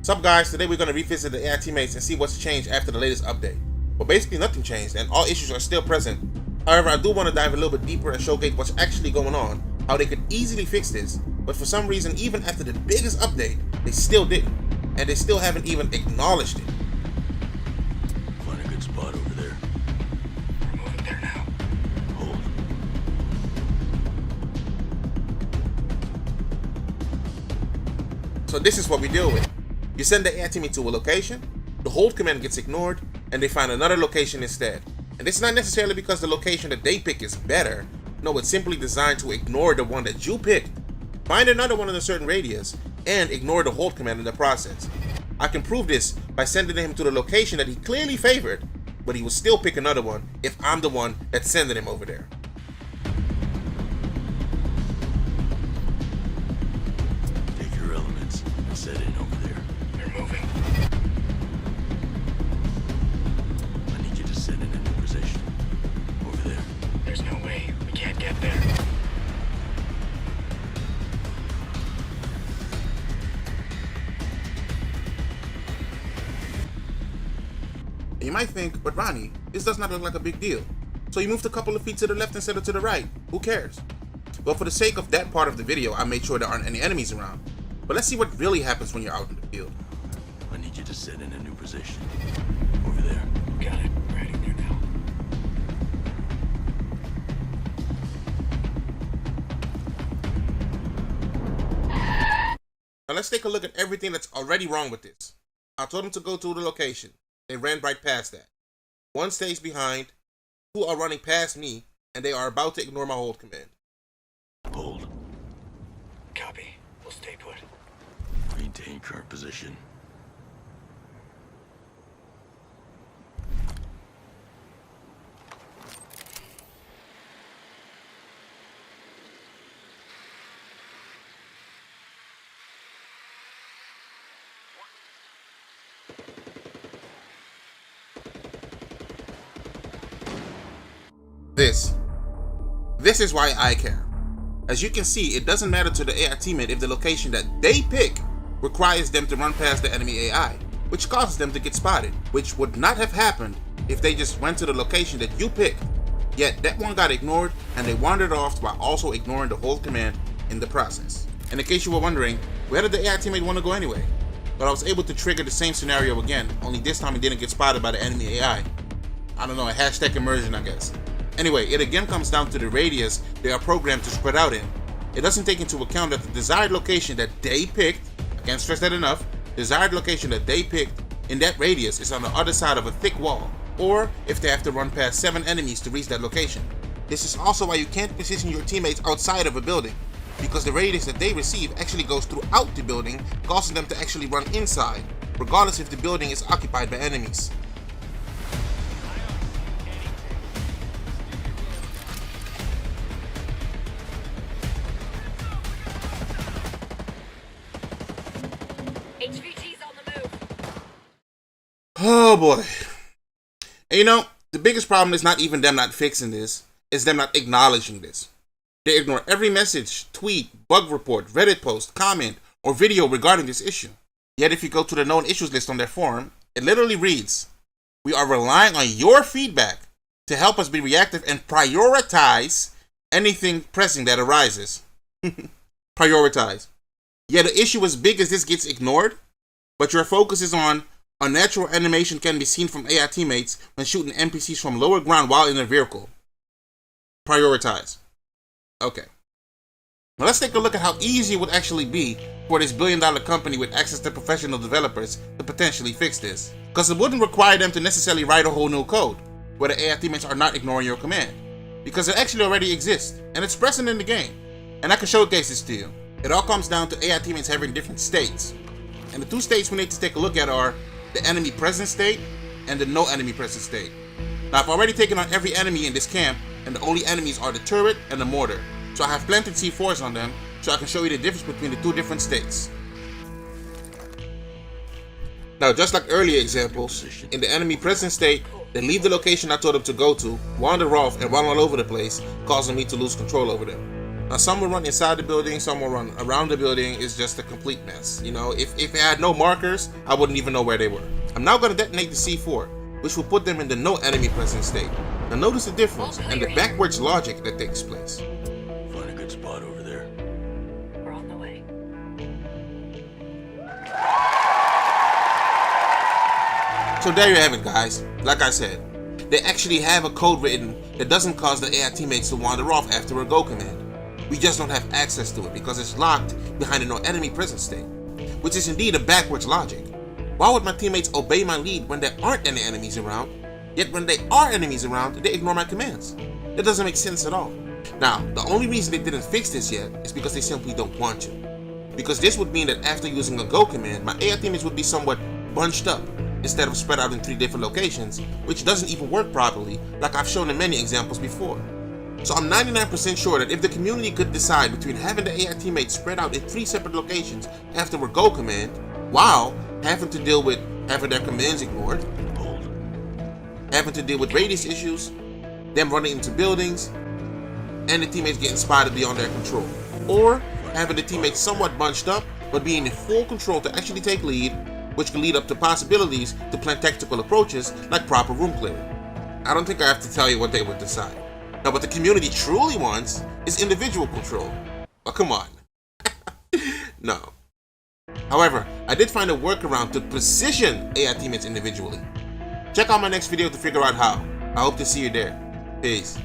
Sup guys, today we're going to revisit the AI teammates and see what's changed after the latest update. Well, basically nothing changed and all issues are still present. However, I do want to dive a little bit deeper and showcase what's actually going on, how they could easily fix this, but for some reason even after the biggest update, they still didn't, and they still haven't even acknowledged it. Find a good spot over there. We're moving there now. Hold. So this is what we deal with. You send the AI teammate to a location, the hold command gets ignored, and they find another location instead. And this is not necessarily because the location that they pick is better. No, it's simply designed to ignore the one that you picked, find another one in a certain radius, and ignore the hold command in the process. I can prove this by sending him to the location that he clearly favored, but he will still pick another one if I'm the one that's sending him over there. Take your elements and set in over there. They're moving. I need you to set in a new position. Over there. There's no way. We can't get there. You might think, but Ronnie, this does not look like a big deal. So you moved a couple of feet to the left instead of to the right. Who cares? Well, for the sake of that part of the video, I made sure there aren't any enemies around. But let's see what really happens when you're out in the field. I need you to set in a new position. Over there. Got it. We're heading there now. Now let's take a look at everything that's already wrong with this. I told them to go to the location. They ran right past that. One stays behind, two are running past me, and they are about to ignore my hold command. Hold. Copy. We'll stay put. Maintain current position. This is why I care. As you can see, it doesn't matter to the AI teammate if the location that they pick requires them to run past the enemy AI, which causes them to get spotted, which would not have happened if they just went to the location that you picked. Yet that one got ignored and they wandered off while also ignoring the hold command in the process. And in case you were wondering, where did the AI teammate want to go anyway? But I was able to trigger the same scenario again, only this time he didn't get spotted by the enemy AI. I don't know, a hashtag immersion I guess. Anyway, it again comes down to the radius they are programmed to spread out in. It doesn't take into account that the desired location that they picked, I can't stress that enough, desired location that they picked in that radius is on the other side of a thick wall, or if they have to run past 7 enemies to reach that location. This is also why you can't position your teammates outside of a building, because the radius that they receive actually goes throughout the building, causing them to actually run inside, regardless if the building is occupied by enemies. HVT's on the move. Oh boy. And you know, the biggest problem is not even them not fixing this, it's them not acknowledging this. They ignore every message, tweet, bug report, Reddit post, comment, or video regarding this issue. Yet if you go to the known issues list on their forum, it literally reads, "We are relying on your feedback to help us be reactive and prioritize anything pressing that arises." Prioritize. Yeah, the issue as big as this gets ignored, but your focus is on unnatural animation can be seen from AI teammates when shooting NPCs from lower ground while in a vehicle. Prioritize. Okay. Now let's take a look at how easy it would actually be for this billion-dollar company with access to professional developers to potentially fix this. Because it wouldn't require them to necessarily write a whole new code where the AI teammates are not ignoring your command. Because it actually already exists, and it's present in the game. And I can showcase this to you. It all comes down to AI teammates having different states. And the two states we need to take a look at are the enemy present state and the no enemy present state. Now I've already taken on every enemy in this camp, and the only enemies are the turret and the mortar. So I have planted C4s on them so I can show you the difference between the two different states. Now just like earlier examples, in the enemy present state, they leave the location I told them to go to, wander off and run all over the place, causing me to lose control over them. Now, some will run inside the building, some will run around the building. It's just a complete mess. You know, if it had no markers, I wouldn't even know where they were. I'm now going to detonate the C4, which will put them in the no enemy presence state. Now notice the difference and the backwards logic that takes place. Find a good spot over there. We're on the way. So there you have it, guys. Like I said, they actually have a code written that doesn't cause the AI teammates to wander off after a go command. We just don't have access to it because it's locked behind a no enemy presence state, which is indeed a backwards logic. Why would my teammates obey my lead when there aren't any enemies around, yet when there are enemies around, they ignore my commands? That doesn't make sense at all. Now, the only reason they didn't fix this yet is because they simply don't want to. Because this would mean that after using a go command, my AI teammates would be somewhat bunched up instead of spread out in 3 different locations, which doesn't even work properly, like I've shown in many examples before. So I'm 99% sure that if the community could decide between having the AI teammates spread out in 3 separate locations after a go command, while having to deal with having their commands ignored, having to deal with radius issues, them running into buildings, and the teammates getting spotted beyond their control, or having the teammates somewhat bunched up but being in full control to actually take lead, which can lead up to possibilities to plan tactical approaches like proper room clearing. I don't think I have to tell you what they would decide. Now, what the community truly wants is individual control. Oh, come on. No. However, I did find a workaround to position AI teammates individually. Check out my next video to figure out how. I hope to see you there. Peace.